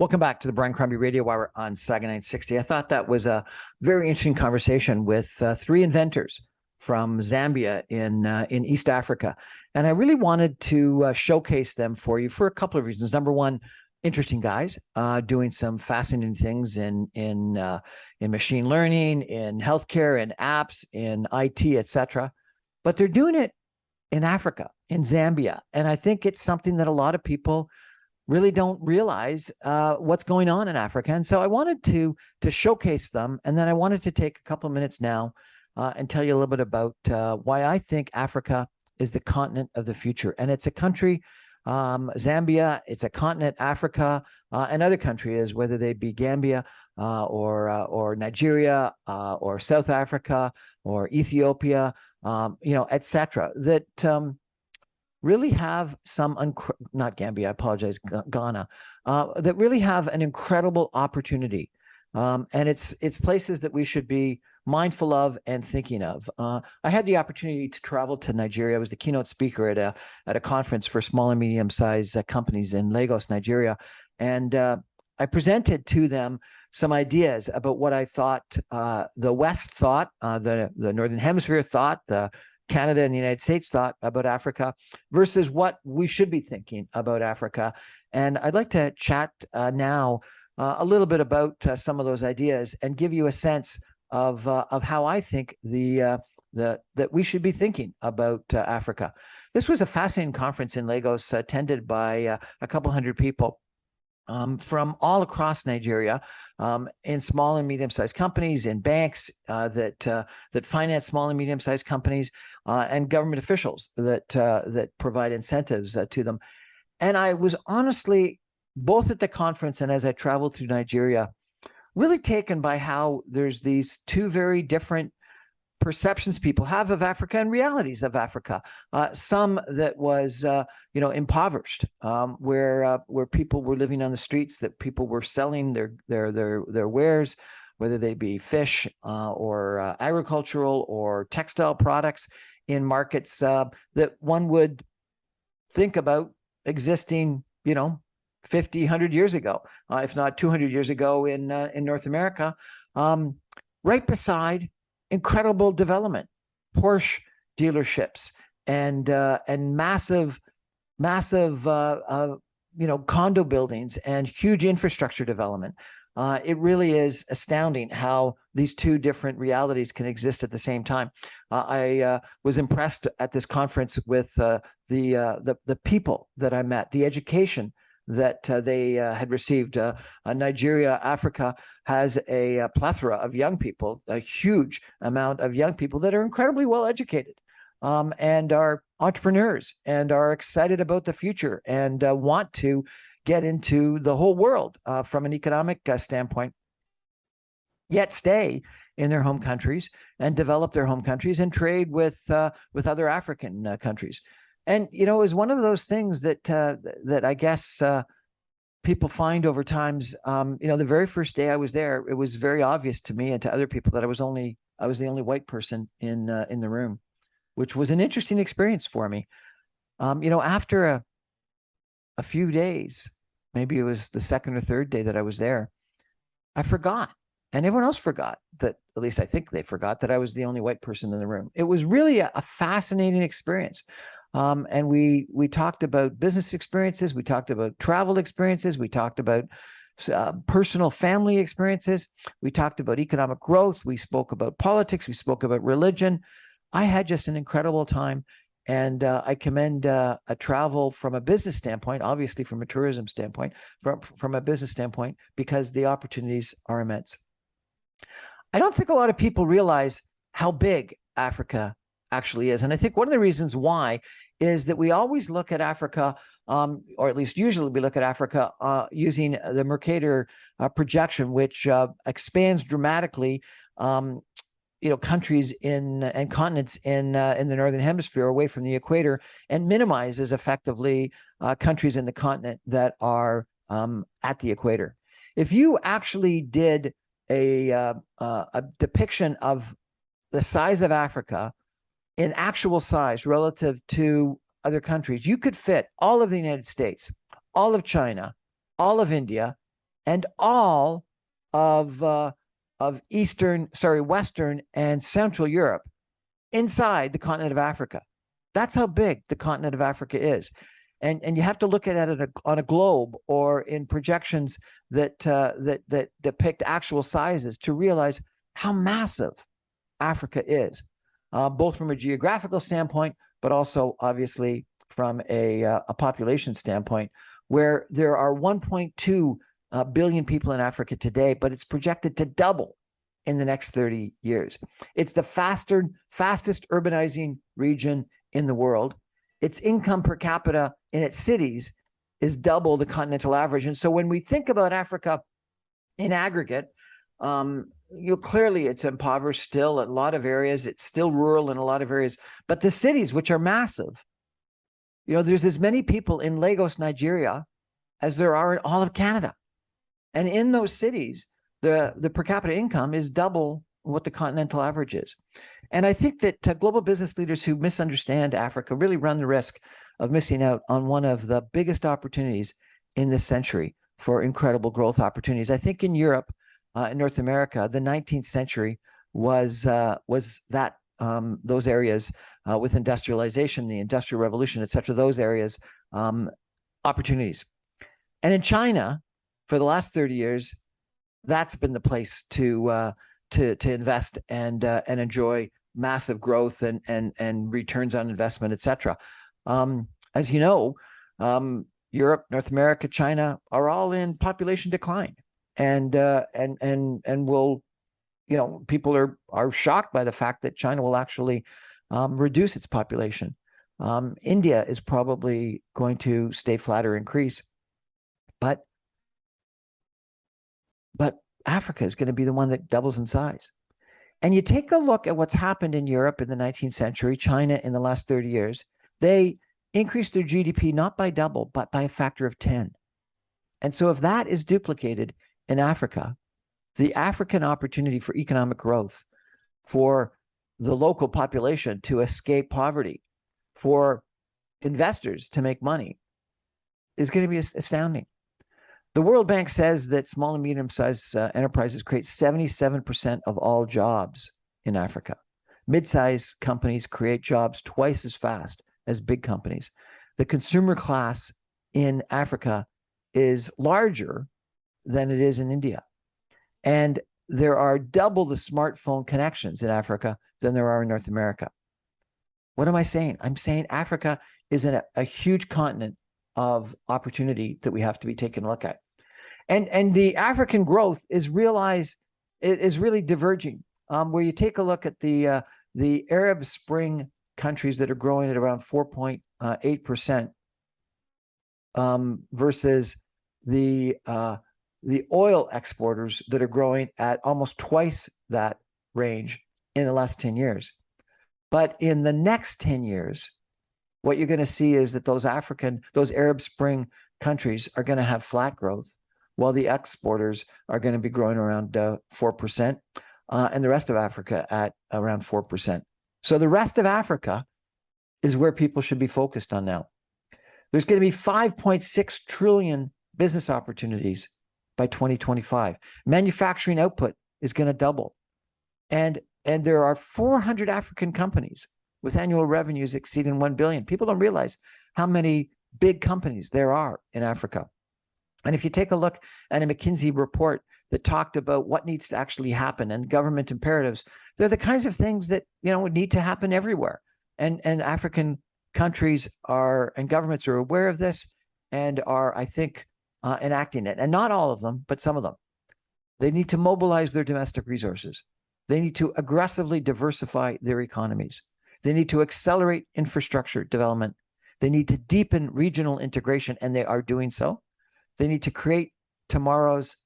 Welcome back to the Brian Crombie Radio Hour on Saga 960. I thought that was a very interesting conversation with three inventors from Zambia in East Africa, and I really wanted to showcase them for you for a couple of reasons. Number one, interesting guys doing some fascinating things in machine learning, in healthcare, in apps, in IT, etc. But they're doing it in Africa, in Zambia, and I think it's something that a lot of people really don't realize what's going on in Africa. And so I wanted to showcase them. And then I wanted to take a couple of minutes now and tell you a little bit about why I think Africa is the continent of the future. And it's a country, Zambia, it's a continent, Africa, and other countries, whether they be Gambia or Nigeria or South Africa or Ethiopia, etc. that really have not Gambia, I apologize, Ghana, that really have an incredible opportunity. And it's places that we should be mindful of and thinking of. I had the opportunity to travel to Nigeria. I was the keynote speaker at a conference for small and medium-sized companies in Lagos, Nigeria. And I presented to them some ideas about what I thought the West thought, the Northern Hemisphere thought, the Canada and the United States thought about Africa versus what we should be thinking about Africa. And I'd like to chat now a little bit about some of those ideas and give you a sense of how I think that we should be thinking about Africa. This was a fascinating conference in Lagos attended by a couple hundred people from all across Nigeria, in small and medium-sized companies, in banks that finance small and medium-sized companies, and government officials that provide incentives to them. And I was honestly, both at the conference and as I traveled through Nigeria, really taken by how there's these two very different perceptions people have of Africa and realities of Africa. Some that was, impoverished, where people were living on the streets, that people were selling their wares, whether they be fish or agricultural or textile products in markets that one would think about existing, 50, 100 years ago, if not 200 years ago in North America, right beside incredible development, Porsche dealerships, and massive condo buildings and huge infrastructure development. It really is astounding how these two different realities can exist at the same time. I was impressed at this conference with the people that I met, the education that they had received. Nigeria, Africa has a plethora of young people, a huge amount of young people that are incredibly well educated and are entrepreneurs and are excited about the future and want to get into the whole world from an economic standpoint, yet stay in their home countries and develop their home countries and trade with other African countries. And, it was one of those things that I guess people find over times. The very first day I was there, it was very obvious to me and to other people that I was the only white person in the room, which was an interesting experience for me. After a few days, maybe it was the second or third day that I was there, I forgot. And everyone else forgot that, at least I think they forgot that I was the only white person in the room. It was really a fascinating experience. And we talked about business experiences. We talked about travel experiences. We talked about personal family experiences. We talked about economic growth. We spoke about politics. We spoke about religion. I had just an incredible time. And I commend a travel from a business standpoint, obviously from a tourism standpoint, from a business standpoint, because the opportunities are immense. I don't think a lot of people realize how big Africa actually is. And I think one of the reasons why is that we always look at Africa, or at least usually we look at Africa using the Mercator projection, which expands dramatically countries and continents in the Northern Hemisphere away from the equator, and minimizes effectively countries in the continent that are at the equator. If you actually did a depiction of the size of Africa in actual size relative to other countries, you could fit all of the United States, all of China, all of India, and all of Western and Central Europe inside the continent of Africa. That's how big the continent of Africa is. And you have to look at it on a globe or in projections that depict actual sizes to realize how massive Africa is, both from a geographical standpoint, but also obviously from a population standpoint, where there are 1.2 billion people in Africa today, but it's projected to double in the next 30 years. It's the fastest urbanizing region in the world. Its income per capita in its cities is double the continental average. And so when we think about Africa in aggregate, clearly it's impoverished still in a lot of areas. It's still rural in a lot of areas. But the cities, which are massive, there's as many people in Lagos, Nigeria, as there are in all of Canada. And in those cities, the per capita income is double what the continental average is. And I think that global business leaders who misunderstand Africa really run the risk of missing out on one of the biggest opportunities in this century for incredible growth opportunities. I think in Europe, in North America, the 19th century was that those areas with industrialization, the Industrial Revolution, et cetera, those areas, opportunities. And in China, for the last 30 years, that's been the place to invest and enjoy massive growth and returns on investment, et cetera. As you know, Europe, North America, China are all in population decline, and will, people are shocked by the fact that China will actually reduce its population. India is probably going to stay flat or increase, but Africa is going to be the one that doubles in size. And you take a look at what's happened in Europe in the 19th century, China in the last 30 years, they increased their GDP not by double, but by a factor of 10. And so if that is duplicated in Africa, the African opportunity for economic growth, for the local population to escape poverty, for investors to make money, is going to be astounding. The World Bank says that small and medium-sized enterprises create 77% of all jobs in Africa. Mid-sized companies create jobs twice as fast as big companies. The consumer class in Africa is larger than it is in India. And there are double the smartphone connections in Africa than there are in North America. What am I saying? I'm saying Africa is a huge continent of opportunity that we have to be taking a look at. And the African growth is really diverging. Where you take a look at the Arab Spring countries that are growing at around 4.8%, versus the oil exporters that are growing at almost twice that range in the last 10 years. But in the next 10 years, what you're going to see is that those Arab Spring countries are going to have flat growth, while the exporters are going to be growing around 4%, and the rest of Africa at around 4%. So the rest of Africa is where people should be focused on now. There's going to be 5.6 trillion business opportunities by 2025. Manufacturing output is going to double. And there are 400 African companies with annual revenues exceeding 1 billion. People don't realize how many big companies there are in Africa. And if you take a look at a McKinsey report that talked about what needs to actually happen and government imperatives, they're the kinds of things that, would need to happen everywhere. And African countries and governments are aware of this and are, I think, enacting it. And not all of them, but some of them. They need to mobilize their domestic resources. They need to aggressively diversify their economies. They need to accelerate infrastructure development. They need to deepen regional integration, and they are doing so. They need to create tomorrow's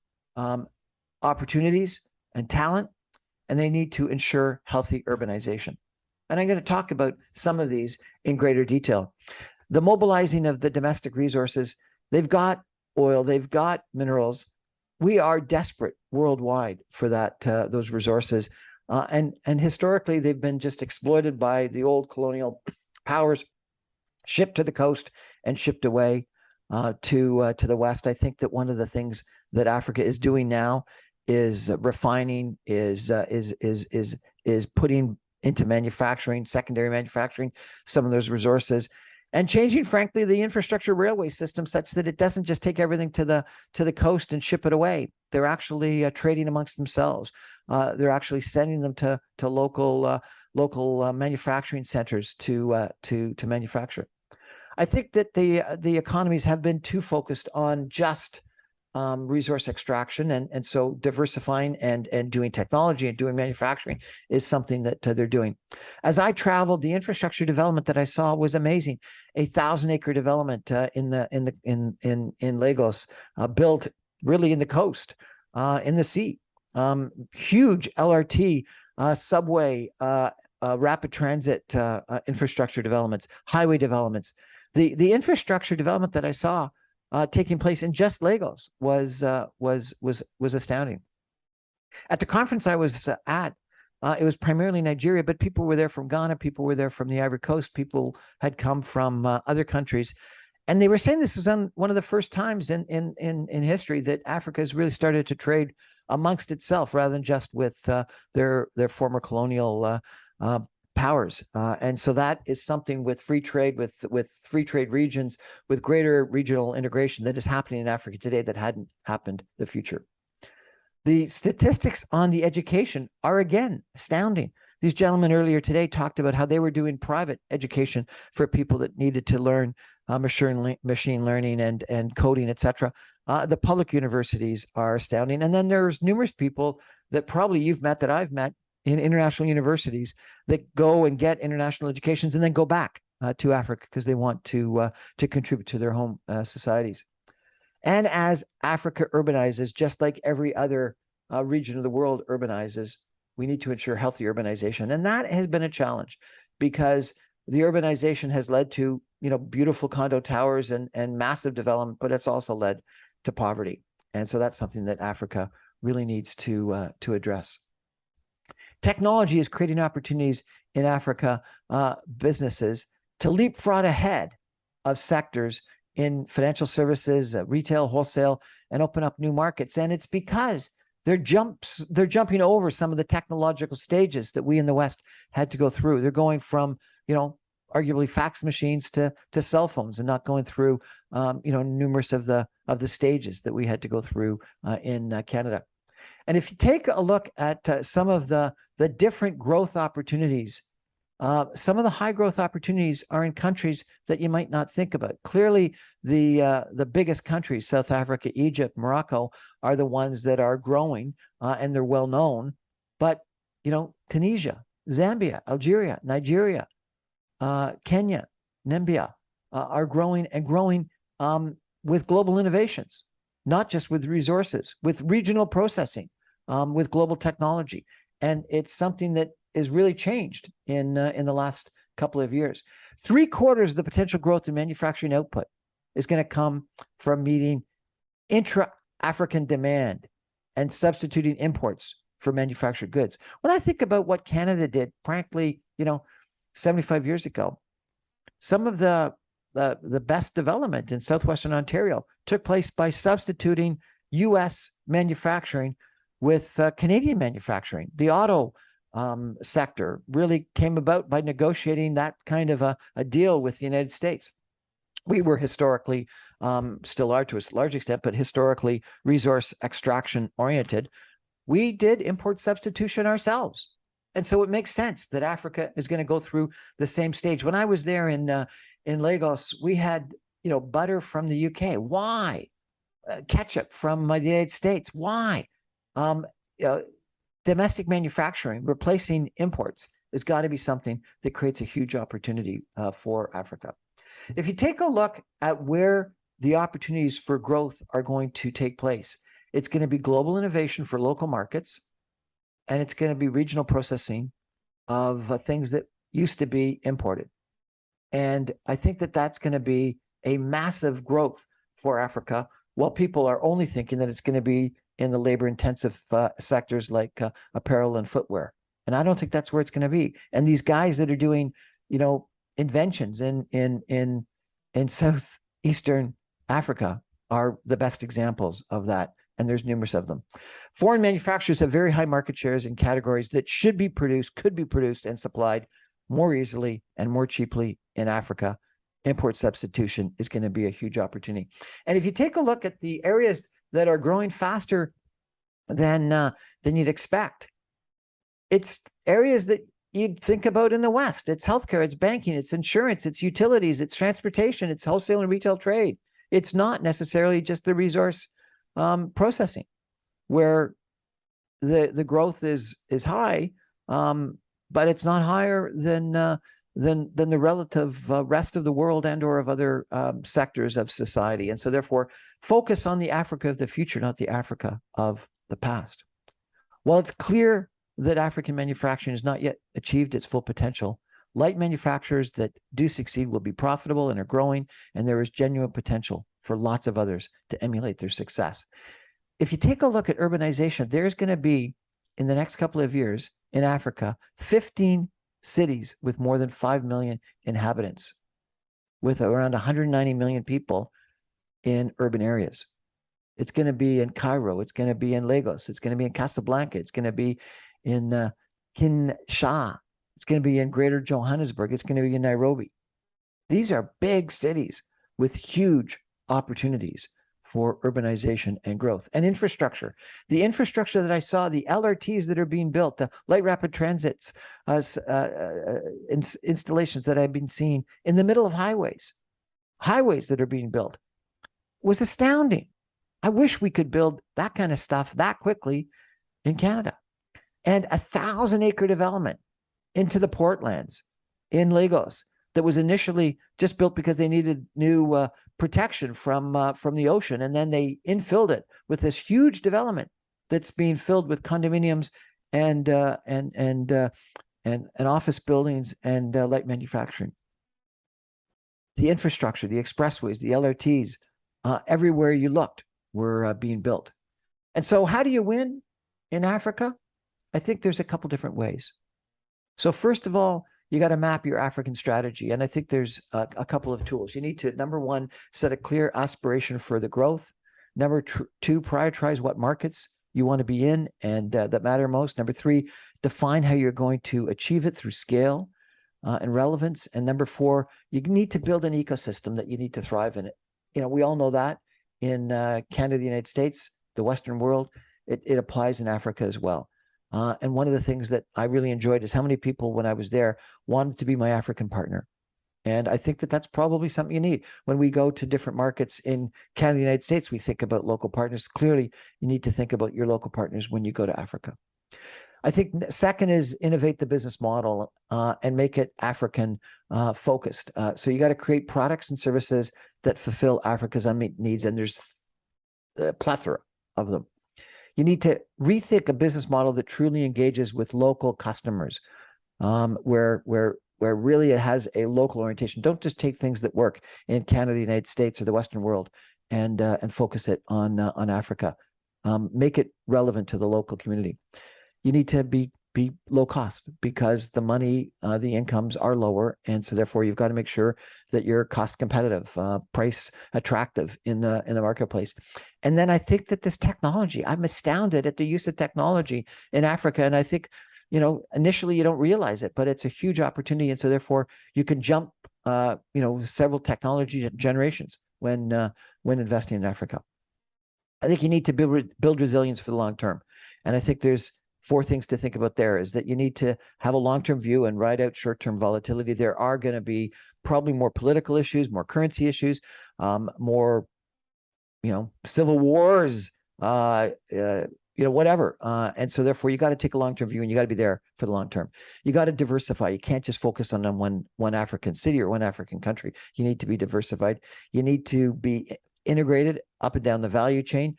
opportunities and talent, and they need to ensure healthy urbanization. And I'm going to talk about some of these in greater detail. The mobilizing of the domestic resources, they've got oil, they've got minerals. We are desperate worldwide for those resources. And historically, they've been just exploited by the old colonial powers, shipped to the coast and shipped away. to the West. I think that one of the things that Africa is doing now is refining, is putting into manufacturing, secondary manufacturing, some of those resources, and changing, frankly, the infrastructure railway system such that it doesn't just take everything to the coast and ship it away. They're actually trading amongst themselves. They're actually sending them to local manufacturing centers to manufacture. I think that the economies have been too focused on just resource extraction, and so diversifying and doing technology and doing manufacturing is something that they're doing. As I traveled, the infrastructure development that I saw was amazing. 1,000-acre development in Lagos, built really in the coast, in the sea. Huge LRT, subway, rapid transit infrastructure developments, highway developments. The infrastructure development that I saw taking place in just Lagos was astounding. At the conference I was at, it was primarily Nigeria, but people were there from Ghana, people were there from the Ivory Coast, people had come from other countries, and they were saying this is one of the first times in history that Africa has really started to trade amongst itself rather than just with their former colonial powers. And so that is something with free trade, with free trade regions, with greater regional integration that is happening in Africa today that hadn't happened in the future. The statistics on the education are, again, astounding. These gentlemen earlier today talked about how they were doing private education for people that needed to learn machine learning and coding, etc. The public universities are astounding. And then there's numerous people that probably you've met, that I've met, in international universities that go and get international educations and then go back to Africa because they want to contribute to their home societies. And as Africa urbanizes, just like every other region of the world urbanizes, we need to ensure healthy urbanization. And that has been a challenge because the urbanization has led to, beautiful condo towers and massive development, but it's also led to poverty. And so that's something that Africa really needs to address. Technology is creating opportunities in Africa, businesses to leapfrog ahead of sectors in financial services, retail, wholesale, and open up new markets. And it's because they're jumping over some of the technological stages that we in the West had to go through. They're going from, arguably fax machines to cell phones, and not going through, numerous of the stages that we had to go through in Canada. And if you take a look at some of the different growth opportunities, some of the high growth opportunities are in countries that you might not think about. Clearly, the biggest countries, South Africa, Egypt, Morocco, are the ones that are growing, and they're well known. But, Tunisia, Zambia, Algeria, Nigeria, Kenya, Namibia are growing and growing with global innovations, not just with resources, with regional processing, with global technology. And it's something that is really changed in the last couple of years. 3/4 of the potential growth in manufacturing output is going to come from meeting intra-African demand and substituting imports for manufactured goods. When I think about what Canada did, frankly, 75 years ago, some of the best development in southwestern Ontario took place by substituting U.S. manufacturing with Canadian manufacturing. The auto sector really came about by negotiating that kind of a deal with the United States. We were historically, still are to a large extent, but historically resource extraction oriented. We did import substitution ourselves. And so it makes sense that Africa is going to go through the same stage. When I was there in Lagos, we had, butter from the UK. Why? Ketchup from the United States. Why? Domestic manufacturing, replacing imports, has got to be something that creates a huge opportunity for Africa. If you take a look at where the opportunities for growth are going to take place, it's going to be global innovation for local markets, and it's going to be regional processing of things that used to be imported. And I think that that's going to be a massive growth for Africa, while people are only thinking that it's going to be in the labor-intensive sectors like apparel and footwear. And I don't think that's where it's going to be. And these guys that are doing, inventions in southeastern Africa are the best examples of that. And there's numerous of them. Foreign manufacturers have very high market shares in categories that should be produced, could be produced and supplied more easily and more cheaply in Africa. Import substitution is going to be a huge opportunity. And if you take a look at the areas that are growing faster than you'd expect, it's areas that you'd think about in the West. It's healthcare, it's banking, it's insurance, it's utilities, it's transportation, it's wholesale and retail trade. It's not necessarily just the resource processing, where the growth is high, but it's not higher than the relative rest of the world and or of other sectors of society. And so therefore, focus on the Africa of the future, not the Africa of the past. While it's clear that African manufacturing has not yet achieved its full potential, light manufacturers that do succeed will be profitable and are growing, and there is genuine potential for lots of others to emulate their success. If you take a look at urbanization, there's going to be, in the next couple of years in Africa, 15 cities with more than 5 million inhabitants, with around 190 million people in urban areas. It's going to be in Cairo. It's going to be in Lagos. It's going to be in Casablanca. It's going to be in Kinshasa. It's going to be in Greater Johannesburg. It's going to be in Nairobi. These are big cities with huge opportunities for urbanization and growth. And infrastructure. The infrastructure that I saw, the LRTs that are being built, the light rapid transits, installations that I've been seeing in the middle of highways that are being built, was astounding. I wish we could build that kind of stuff that quickly in Canada. And 1,000-acre development into the portlands in Lagos that was initially just built because they needed new protection from the ocean, and then they infilled it with this huge development that's being filled with condominiums and office buildings and light manufacturing. The infrastructure, the expressways, the LRTs, everywhere you looked were being built. And so how do you win in Africa? I think there's a couple different ways. So first of all, you got to map your African strategy. And I think there's a couple of tools. You need to, number one, set a clear aspiration for the growth. Number two, prioritize what markets you want to be in and that matter most. Number three, define how you're going to achieve it through scale and relevance. And number four, you need to build an ecosystem that you need to thrive in it. You know, we all know that in Canada, the United States, the Western world, it applies in Africa as well. And one of the things that I really enjoyed is how many people, when I was there, wanted to be my African partner. And I think that that's probably something you need. When we go to different markets in Canada, the United States, we think about local partners. Clearly, you need to think about your local partners when you go to Africa. I think second is innovate the business model and make it African focused. So you got to create products and services that fulfill Africa's unmet needs. And there's a plethora of them. You need to rethink a business model that truly engages with local customers, where really it has a local orientation. Don't just take things that work in Canada, the United States, or the Western world, and focus it on Africa. Make it relevant to the local community. You need to be low cost because the money, the incomes are lower, and so therefore you've got to make sure that you're cost competitive, price attractive in the marketplace. And then I think that this technology, I'm astounded at the use of technology in Africa, and I think, you know, initially you don't realize it, but it's a huge opportunity, and so therefore you can jump, several technology generations when investing in Africa. I think you need to build resilience for the long term, and I think there's 4 things to think about there. Is that you need to have a long-term view and ride out short-term volatility. There are going to be probably more political issues, more currency issues, more, civil wars, whatever. And so therefore you got to take a long-term view and you got to be there for the long term. You got to diversify. You can't just focus on one African city or one African country. You need to be diversified. You need to be integrated up and down the value chain.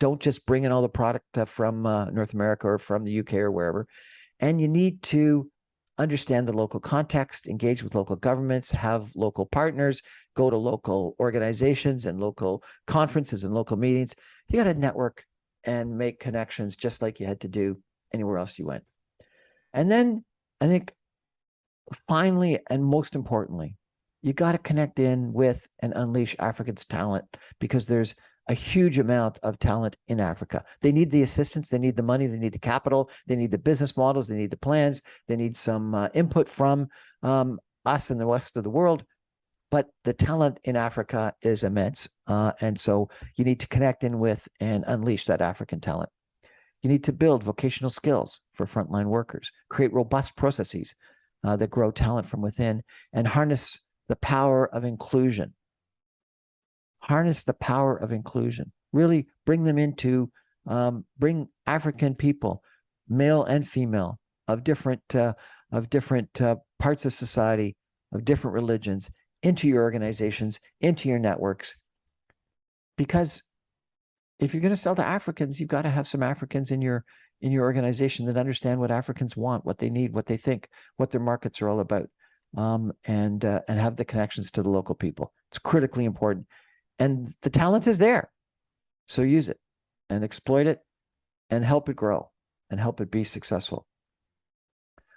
Don't just bring in all the product from North America or from the UK or wherever. And you need to understand the local context, engage with local governments, have local partners, go to local organizations and local conferences and local meetings. You got to network and make connections just like you had to do anywhere else you went. And then I think finally, and most importantly, You got to connect in with and unleash Africa's talent, because there's a huge amount of talent in Africa. They need the assistance, they need the money, they need the capital, they need the business models, they need the plans, they need some input from us and the rest of the world. But the talent in Africa is immense. And so you need to connect in with and unleash that African talent. You need to build vocational skills for frontline workers, create robust processes that grow talent from within, and harness the power of inclusion. Harness the power of inclusion. Really bring them into, bring African people, male and female, of different parts of society, of different religions, into your organizations, into your networks. Because if you're going to sell to Africans, you've got to have some Africans in your organization that understand what Africans want, what they need, what they think, what their markets are all about, and have the connections to the local people. It's critically important, and the talent is there, so use it and exploit it, and help it grow and help it be successful.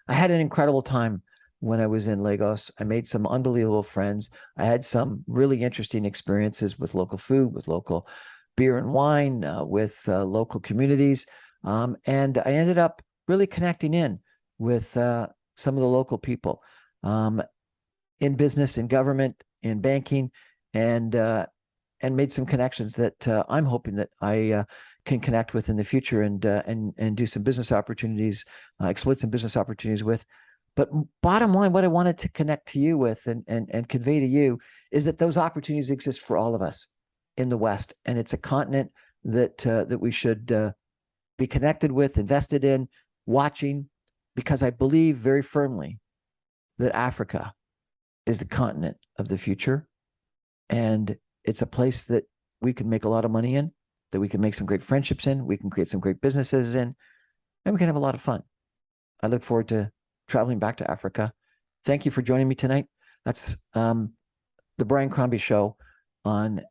I had an incredible time when I was in Lagos. I made some unbelievable friends. I had some really interesting experiences with local food, with local beer and wine, with local communities. And I ended up really connecting in with some of the local people in business, in government, in banking, and made some connections that I'm hoping that I can connect with in the future, and do some business opportunities, exploit some business opportunities with. But bottom line, what I wanted to connect to you with and convey to you is that those opportunities exist for all of us in the West, and it's a continent that we should be connected with, invested in, watching, because I believe very firmly that Africa is the continent of the future, and it's a place that we can make a lot of money in, that we can make some great friendships in, we can create some great businesses in, and we can have a lot of fun. I look forward to traveling back to Africa. Thank you for joining me tonight. That's the Brian Crombie Show on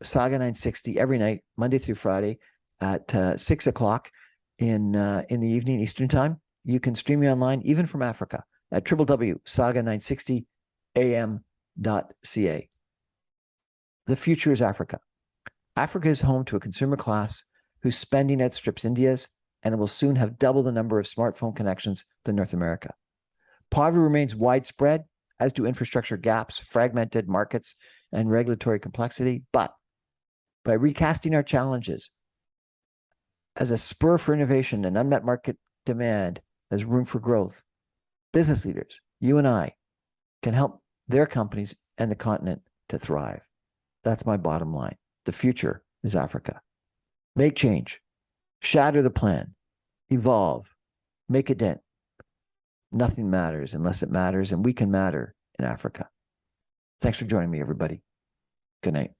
Saga 960 every night, Monday through Friday at 6 o'clock in the evening Eastern Time. You can stream me online, even from Africa, at www.saga960am.ca. The future is Africa. Africa is home to a consumer class whose spending outstrips India's, and it will soon have double the number of smartphone connections than North America. Poverty remains widespread, as do infrastructure gaps, fragmented markets, and regulatory complexity. But by recasting our challenges as a spur for innovation and unmet market demand as room for growth, business leaders, you and I, can help their companies and the continent to thrive. That's my bottom line. The future is Africa. Make change. Shatter the plan. Evolve. Make a dent. Nothing matters unless it matters, and we can matter in Africa. Thanks for joining me, everybody. Good night.